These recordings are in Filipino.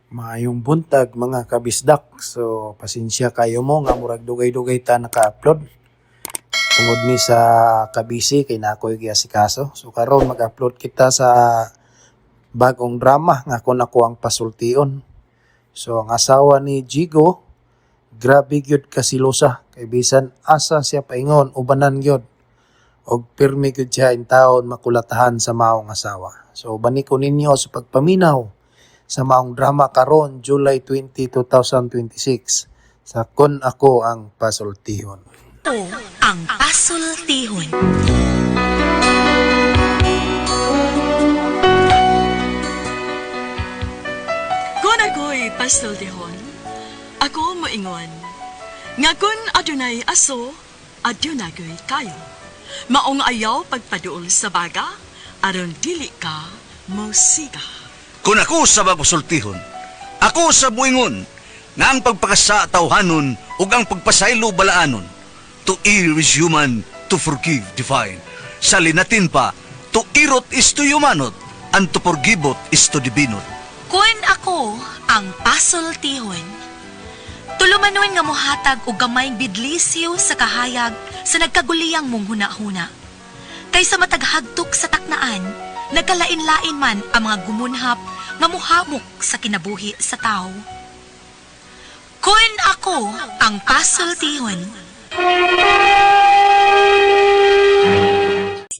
Maayong buntag mga kabisdak. So pasensya kayo mo nga murag dugay-dugay ta naka-upload. Tungod ni sa kabisi kay nakoy giasikaso. So karon mag-upload kita sa bagong drama nga kun ako ang pasultion. So ang asawa ni Jigo grabe gyud kasilosa kay bisan asa siya paingon ubanan gyud. Og pirmi gyud siya in taon makulatahan sa maong asawa. So bani ko ninyo sa pagpaminaw sa maong drama karon July 20, 2026 sa Kun Ako Ang Pasultihon. Ang pasultihon. Kung ako'y pasultihon, ako moingon. Nga kun adunay aso, adunagoy kayo. Maong ayaw pagpaduol sa baga, aron dili ka musiga. Kung ako sa pasultihon, ako sa buingon, nga ang pagpakasa tawhanon ug ang pagpasaylo balaanon. To err is human, to forgive divine. Sa linatin pa, to irot is to humanot, and to forgivot is to divinot. Kun ako ang pasultihon, tulumanon nga mohatag og gamayng bidlisyo sa kahayag sa nagkaguliyang mong huna-huna. Kaysa mataghagtok sa taknaan, nagkalain-lain man ang mga gumunhap nga muhamok sa kinabuhi sa tao. Kun ako ang pasultihon.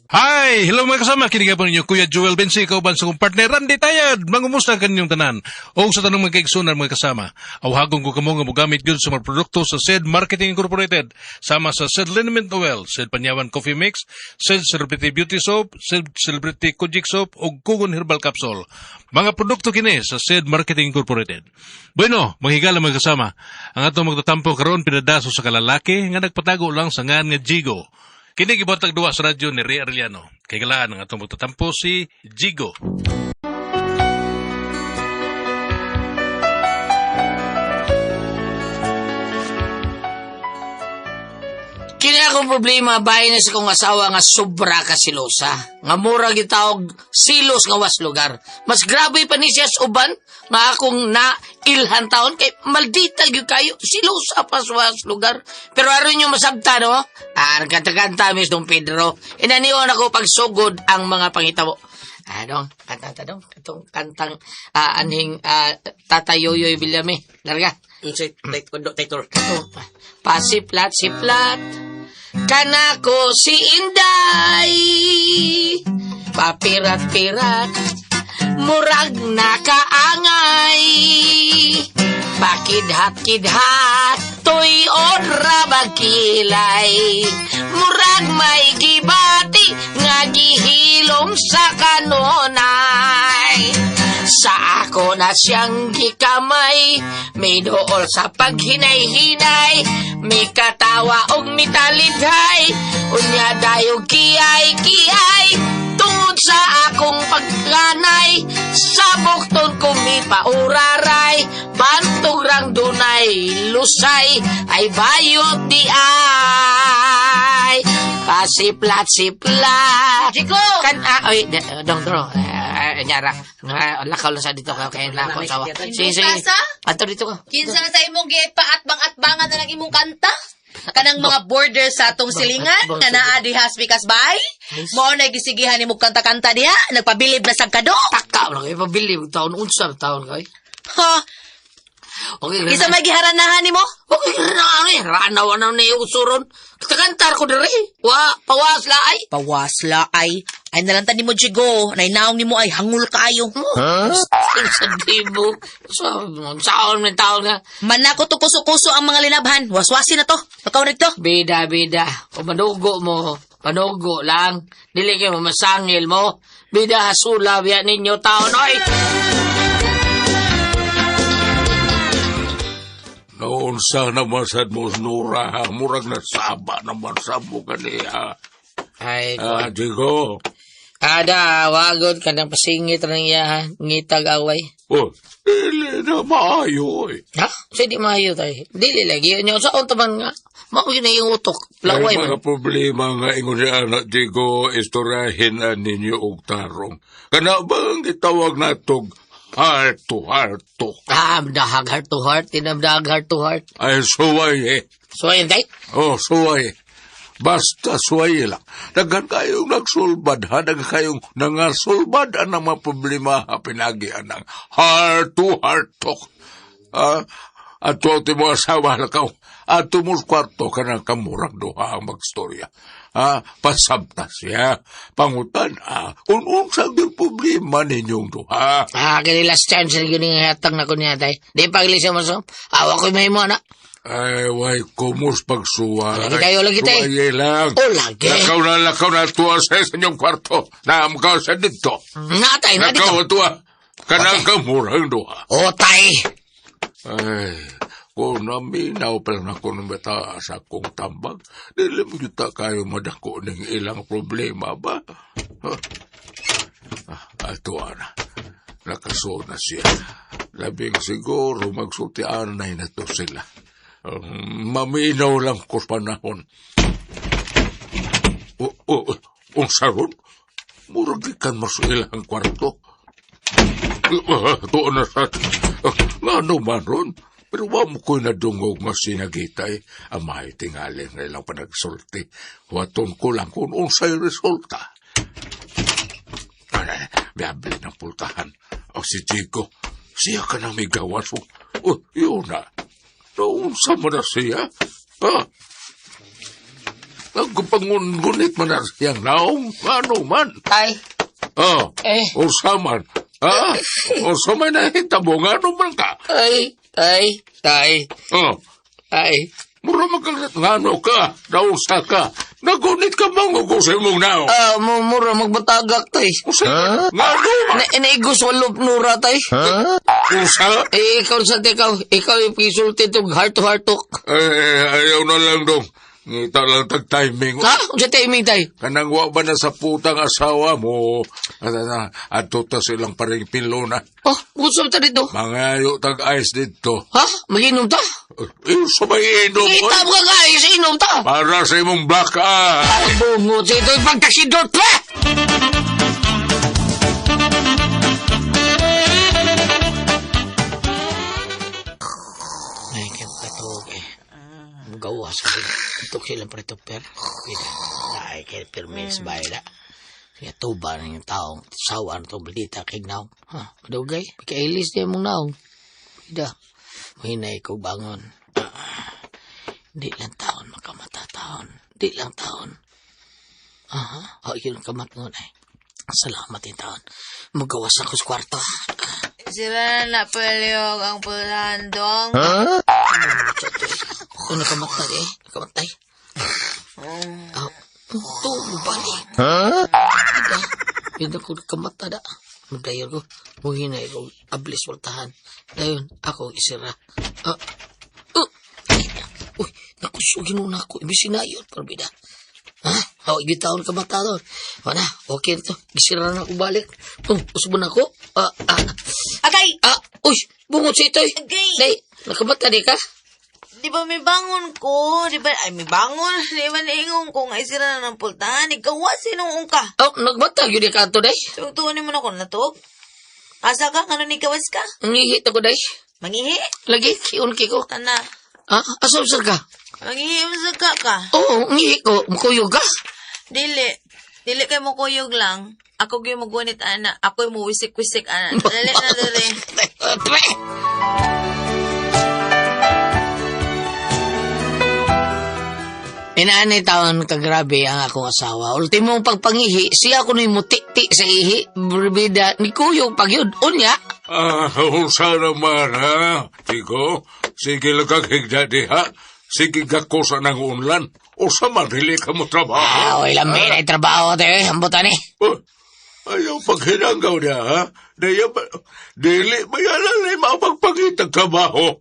Hi! Hello mga kasama, kinigapon ninyo Kuya Joel Bensi, kauban sa kong partner Randy Tayad. Mangumusta kanyang tanan. O sa tanong mga kaigsunan mga kasama, awhagong ko kamo nga mogamit gyud sa mga produkto sa SED Marketing Incorporated, sama sa SED Liniment Oil, SED Panyawan Coffee Mix, SED Celebrity Beauty Soap, SED Celebrity Kojic Soap, o Kugon Herbal Capsule. Mga produkto kini sa SED Marketing Incorporated. Bueno, manghigala mga kasama, ang atong magtatampo karon pinadaso sa kalalaki nga nagpatago lang sa ngan nga Jigo. Kini gibuhatag duwa sa radyo ni Ray Arellano. Kay galaan ang atong magtatampo si Jigo. Kini akong problema bahin na sa kong asawa nga sobra ka silosa. Nga mura gitawag silos nga was lugar. Mas grabe pa ni siya sa uban nga akong nailhan taon kay maldita gyud kayo silosa pa sa was lugar. Pero aron nyo masabta no? Nagkanta-kanta Miss Don Pedro. Inaniwan ako pagsugod ang mga pangitabo. Kanta dong. Itong kantang anhing Tatayoyoy Villame. Larga. Title. Pasiplat-siplat kanako si Inday, papirat-pirat murag nakaangay, pakidhat-kidhat toy odra bagkilay, murag may gibati nga gihilom sa kanonay. Sa ako na siyang gikamay, may dool sa paghinay-hinay, may katawa og mitalidhay, unya dayog kiyay-kiyay, tungod sa akong pagkanay, sa bukton kumipauraray, bantog rang dunay lusay, ay bayot di ay. Pasiplat-siplat. Chico! Dong, nyara. Lakaw lang sa dito ka. Kaya lakaw sa Sige. Ato dito ka. Kinsa sa imong gipaat-bang-atbangan na lang imong kanta? Kanang mga border sa atong silingan nga naa diha sa Pikas Bay? Mao na gisigihan imong kanta-kanta diha, nagpabilib na sang kado. Taka lang kayo, pabilib. Taon, unsa taon kayo. Ha? Okay, Isa may giharanahan nimo? Okay, ranaw na usuron. Kakantar ko diri. Pawas laay. Pawasla ay nalantan nimo Jigo, nainaong nimo ay hangul kaayo. Sa dibo. Saan may taon nga. Manako to kuso-kuso ang mga linabhan. Waswasin na to. Ikaw rito. Bida. O manugo mo. Panugo lang. Dili kayo masangil mo. Bida hasula biya ninyo taon. Oy! Noon sa namasad mo, Nora, murag na saba naman sa mo kaniya. Ay, Jigo. Ada, wagod ka ng pasingit ng iya, ngitag away. Oh, dili na maayo eh. Ha? Sige, maayo tayo. Dili lagi. Nyo, saan taman nga? Mauwi na yung utok. Laway Ay man. mga problema nga ingon niya anak Jigo, istoryahin ninyo og tarong. Kana ba ang gitawag natog heart to heart to. Dahag heart to heart, tinamdahag heart to heart. Ay, suway eh. So, yun, day. Oh, suway. Basta suway lang. Dagan kayong nagsulbad, ha? Dagan kayong nangasulbad ang mga problema ha, pinagian ng heart to heart talk. Ato ti mo asawa lakaw. Ato mo kwarto ka ng kamurang duha ang magstorya. Pasabta siya. Pangutan, unsang yung problema ninyong duha. Kaya last chance na yun yung hatang na ko niya, day. Di pagilis mo so. Awa ko may mo, na. Ay, way, kumus pagsuwa. Lagi tayo. Suway lang. O, lagi. Lakaw na tuwa sa inyong kwarto. Naamkaw sa dito. Natay, na Lakaw dito. tuwa. Kanang kamurang duha. O, tay. Ay, kung naminaw pa lang ako ng bata sa akong tambag, dili mo kita kayo madako ng ilang problema ba? Ato na. Nakaso na siya. Labing siguro magsutian na to sila. Maminaw lang ko sa panahon. Unsa ron? Murag ikan mas ilang kwarto. Tuon na sa... Ano man ron? Pero wa mo ko'y nadungog mas sinagitay. Amay tingali nga ilang panagsulti. Waton ko lang kung unsay resulta. Biyabli ng pultahan. O si Chico, siya ka nang may gawas. Yun na. Naunsa mo na siya? Nagpangungunit mo na siyang naong. Ano man? Tay. Unsa man? Unsa man nahitabo nga ano man ka? Tay. Mura magkagat nga ano ka? Naunsa ka? Nagunit ka bang ugusay mong nao? Mura magbatagak, tay. Nga ano man? Naigos walop nura, tay. Unsa? Ikaw sa tikaw. Ikaw yung pisulti itong heart to heart talk. Ayaw na lang dong. Ngita lang tag-timing. Sa timing, tay. Kanang wa ba na sa putang asawa mo? Ato ta silang paring pilo na. Gusto ta dito. Mangayo tag-ice dito. Mag-inom ta? Sa may inom. Kita mo ka guys, inom ta. Para sa imong black eye. Bungot sa ito yung pagtaksidor, pa! Ay, kaya katog eh. Gawas ko. Ito silang pretuper. Ay, kaya permits ba ila? Kaya tuba na yung taong sawa na itong balita kay naong. Kadugay, pagkailis niya mong naong. Ida, mahinay ko bangon. Di lang taon makamata taon. Di lang taon. Yun ang kamatngon eh. Salamat yung taon. Magawas ako sa kwarto. Sila na paliog ang pulahan dong. Nakamatay eh. Nakamatay. Ito, balik. Yun ako nakamata da. Magdayon ko. Muhinay ko. Ablis waltahan. Dayon, ako isira. Uy, nakusugin mo na ako. Ibig sinayot, parbida. Gitaon ka mata doon. Wala, okay na to. Gisira na ako balik. Usubon ako. Agay! Uy, bungot si ito. Agay! Day, nakamata di ka? Di ba may bangon ko? Di ba, may bangon. Di ba naingon ko nga isira na ng pultahan? Ikaw sinong ka? Nagmata yun di ka ito, day. Tugtuan mo na ko natog. Asa ka? Ano ni kawas ka? Nangihit ako, day. Mangihi? Lagi, kiun ko. Tana. Asal ka? Mangihi mo sa ka? Oo, ngihi ko. Mukuyog ka? Dili kayo mo kuyog lang. Ako kayo magunit, ana. Ako yung muwisik-wisik, ana. Dali na, dali. Inaanay taon kagrabe ang akong asawa. Ultimong pagpangihi, siya ko yung muti-ti sa ihi. Berbeda ni Kuyog pagyod. Unya? Unsa naman ha? Tigo, sige lang kang higdadi ha? Sige gako sa nang unlan. O sa madili ka mo trabaho. Wala may na trabaho tayo. Hambutan eh. Ayaw paghinanggaw niya ha? Dili, mayalan na yung mapagpagitag trabaho.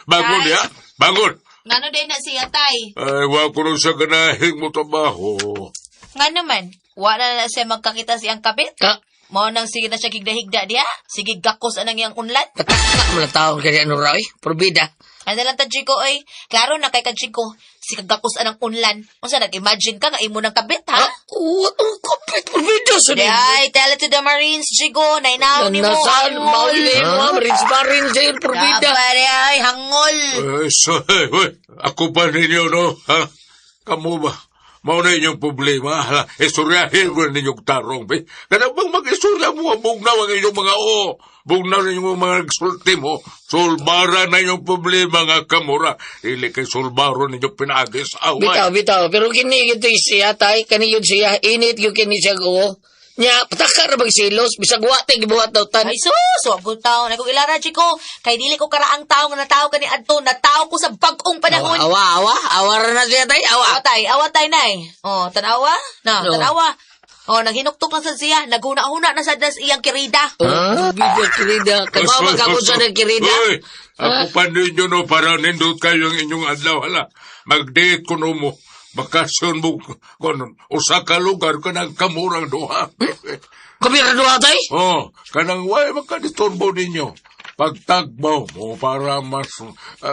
Bangon niya, bangon. Ngano din na siya, tay? Ay, wa ko nun sa ganahing mo trabaho. Nga naman, wala na siya magkakita siyang kapit? Mao nang sige na siya higda-higda diha. Sige gakos anang iyang unlan. Katakak mo lang taon kaya ano raw eh. Probida. Ano lang ta Chico oy. Klaro na kay ka Chico. Si kagakos anang unlan. Unsa nag-imagine ka nga imo nang kabit ha? What ang kapit probida sa Di ay, tell it to the Marines, Chico. Nainaw ni mo. Nasaan mauli mo, marins sa probida. Kapare ay, hangol. Ako pa ninyo, no? Ha? Kamu ba? Mauna inyong problema, ha? Istoryahin ko ninyong tarong, be. Kaya bang mag-istorya mo, bugnaw ang inyong mga bugnaw ang inyong mga nagsulti mo, sulbara na inyong problema nga kamura. Ili kay sulbaro ninyong pinagis away. Bitaw. Pero kini gito siya, tay. Kaniyod siya. Init yung kini siya ko. Nya, pataka na magsilos. Bisag wate, gibuhat daw tan. Ay sus, wag ko tao. Nagkong ilara, Chico. Kay dili ko karaang tao nga natao ka ni Adto. Natao ko sa bagong panahon. Awa na siya, tay. Awa. Awa tay, nay. Oh, tanawa? Na, No. tanawa. Oh, naghinuktok lang sa siya. Naghuna-huna na sa das iyang kirida. Video kirida. Kaya magkakot sa ng kirida. Uy, ako pa ninyo, no, para nindot kayo ang inyong adlaw, hala. Mag-date ko no mo. Bakasyon mo, kung usa ka lugar ka ng kamurang duha. Kamira doon, tay? Oh, kanang way makaditurbo ninyo. Pagtagbaw mo para mas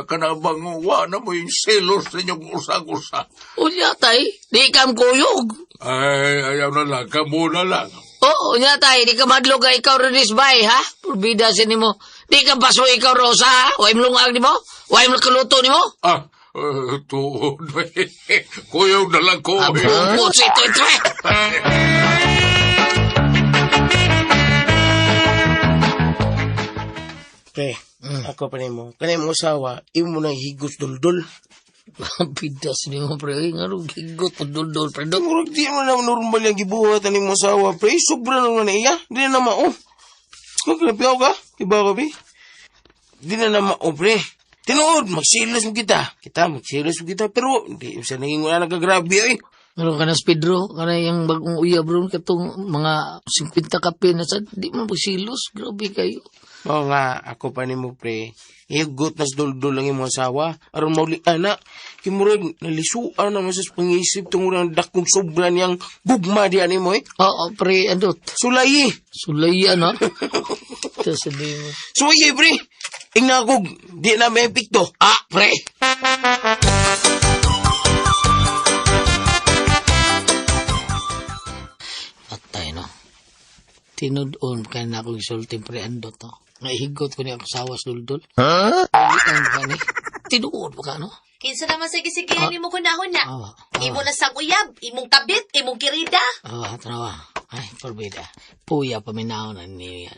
kanang wa na mo yung selos ninyong usag-usa. Unya, tay. Di kam kuyog. Ay, ayaw na lang, kamo na lang. Oo, unya, tay. Di ka madlo ka ikaw rin isbay, ha? Purbida sa nimo. Di ka paso ikaw, Rosa, ha? Huwag mulungag ni mo? Huwag mo kaluto ni mo? Tuod. Kuyog na lang ko. Abungkot sa ito. Pre, ako pa mo. Kanay mo usawa, imo mo nang higos duldul. Pidas ni mo, pre. Nga rin, higot mo dul-dul, pre. Murag di mo na normal yung gibuhat ni mo usawa, pre. Sobra naman na iya. Di na mao. Kaglapiaw ka? Iba ka, pre? Di na mao, pre. Tinuod, magsilos mo kita. Magsilos mo kita. Pero, di siya naging wala nagagrabe, eh. Meron ka na, Pedro. Kana yung bagong uya, bro. Katong mga 50 kape na sa, di mo magsilos. Grabe kayo. Oo nga, ako pa ni mo, pre. Ihugot na sa duldul lang yung mga asawa. Aron mauli, anak. Kimurag, nalisuan naman sa pangisip tungkol ng dakong sobra niyang gugma diyan ni mo, eh. Oo, pre, andot. Sulayi. Sulayan, ha? Ito sabihin mo. Sulayi, pre. Inagog, di na may epikto. Pre. Patay, no? Tinudon ka na akong isulting pre, andot, no? Naihigot ko niya kasawas duldul. Ano ka ni? Tinuod mo ka, no? Kinsa naman sa gisigihan ni mo kunahon na. Oo. Imo na sa uyab, imong kabit, imong kirida. Trawa. Ay, porbida. Puya paminaw na niya.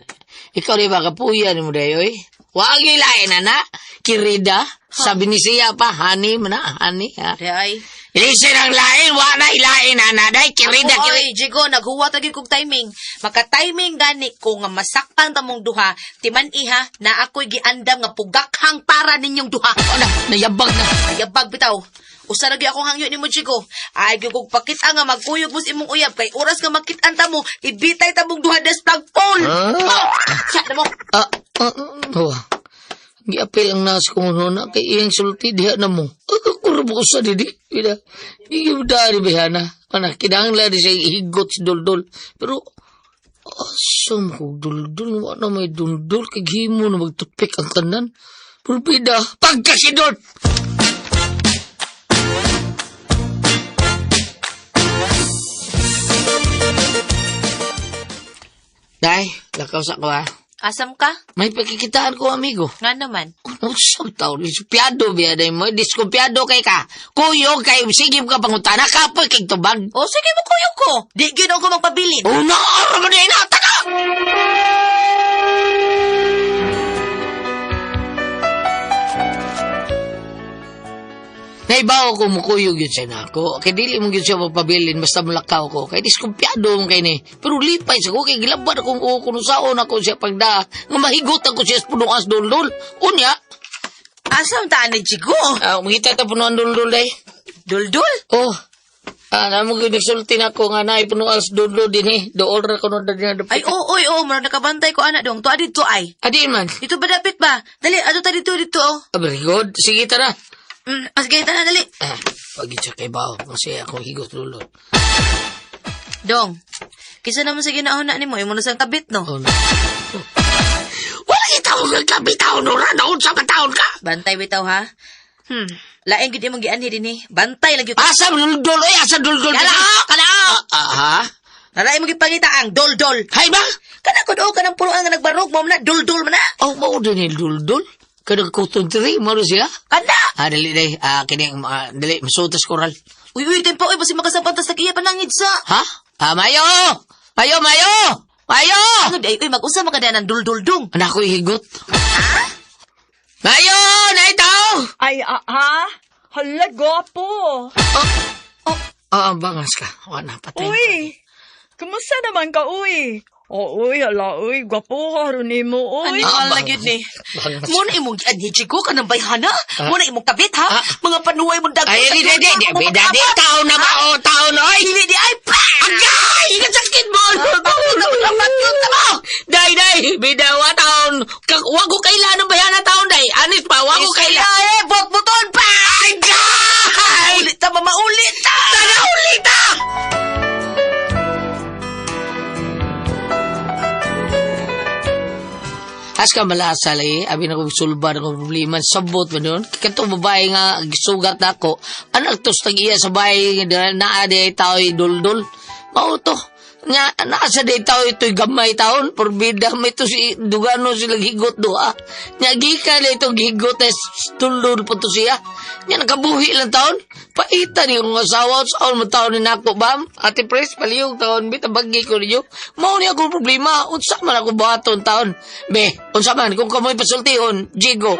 Ikaw rin ba kapuya ni mo dayo, eh? Huwag ilain, na. Kirida. Sabi ni siya pa, honey mo na, honey, ha? Day. Ilisin ang lain, wala na ilain, na. Day, kirida, Ako, kirida. oy, Jigo, naghuwa tagi kong timing. Maka-timing gani ko nga masakpan tamong duha, timan iha na ako'y giandam nga pugakhang para ninyong duha. Nayabag na. Ayabag bitaw. Usa lagi akong hangyo nimo Jigo. Ay gyud pakita nga magkuyog mo sa imong uyab kay oras nga makit-an ta mo, ibitay ta mong duha des flagpole. Siya na mo. Giapil ang nas ko mo na kay iyang sulti diha na mo. Kurbo ko sa didi. Iyong dari bihana. Anak, kinahanglan di siya higot si Duldul. Pero, asam ko Duldul. Wala may Duldul. Kay himo na magtupik ang tanan. Pulpida, pagkasidot! Day, lakaw sa ko, ha? Asam ka? May pakikitaan ko, amigo. Nga naman. Ano sa tao? Diskumpiyado biya day mo. Diskumpiyado kay ka. Kuyog kay sige ka pangutana. Kapoy kay tubag. O sige mo kuyog ko. Di gyud ako magpabilin. Oh, naara mo na inata ka! Naibaw ko mo kuyog yun siya na ako. Kaya dili mo yun siya mapabilin basta mulakaw ko. Kaya diskumpiyado mo kay ni. Pero lipay sa ko. Kaya gilabad akong kunusaon ako siya pagda. Nga mahigutan ko siya sa punuas dulul. Unya. Asam taan ni Jigo? Makita ta punuan dulul day. Duldul? Oh. Namo gyud nagsulti na ko nga naay punuas dulul din eh. Dool ra ko no dadya. Ay, oy, murag nakabantay ko anak dong. Tuwa dito ay. Adi man. Dito ba dapit ba? Dali, ato ta dito, oh. Very good. Sige tara. Sige, tara, dali. Pag-itsa kay Bao. Kasi akong higot dulul. Dong, kisa naman sige na ni mo, imo na sang kabit, no? Oh, no. Wala kita ko nagkabitaw no ra naon sa kataon ka. Bantay bitaw, ha? Laing gid imong gianhi din Bantay lagi ko. Asa duldul oy, asa duldul. Kana! Ha? Nalay mo gipangita ang dol-dol. Hay ba? Kana ko do kanang puruan nga nagbarog mo na dol-dol man na. Oh, mao din ni duldul. Kada kutong tri mo siya. Kana! Dali day. Kini dali masutas koral. Uy, tempo, basi makasampantas na kaya panangid sa. Ha? Mayo! Mayo! Mayo! Ano day, mag-usa makadaan ng dol-dol-dong. Anak ko higot. Mayo! Naitaw! Ay, ha? Hala, gwapo. Bangas ka. Wala, patay. Uy, kumusta naman ka, uy? Uy, hala, uy, gwapo ka rin mo, uy. Ano lagi ni? Muna imong gianhi ko ka ng bayhana. Muna imong kabit, ha? Mga panuway mong dago. Ay, di. Tao na ba? Tao na, oy! Dili di, ay, pa! Agay! Ikasakit mo! Day! Bidawa taon! Wag ko kailan ng bayan na taon, day! Anis pa, wag ko kailan! Ay, bot-buton pa! Agay! Ulit ta, mamaulit ta! Ulit ta! As ka malasal abi na ko sulbar ng problema, sabot ba nun? Katong babae nga, sugat na ako, anak tos tag-iya sa bahay, naa di tao'y duldul. Mauto, nga, nasa di tao ito'y gamay taon, porbida, may to si, dugano silang higot doa. Nga, gika na itong higot, duldul po to siya. Nga, nakabuhi lang taon, paita niyo kong asawa, saan mo taon ni nako, bam? Ate Pres, paliyong taon, bitabagi ko ninyo. Mao niya akong problema, unsa man ako buhaton taon. Be, unsa man, kung kamoy pasultihon, Jigo.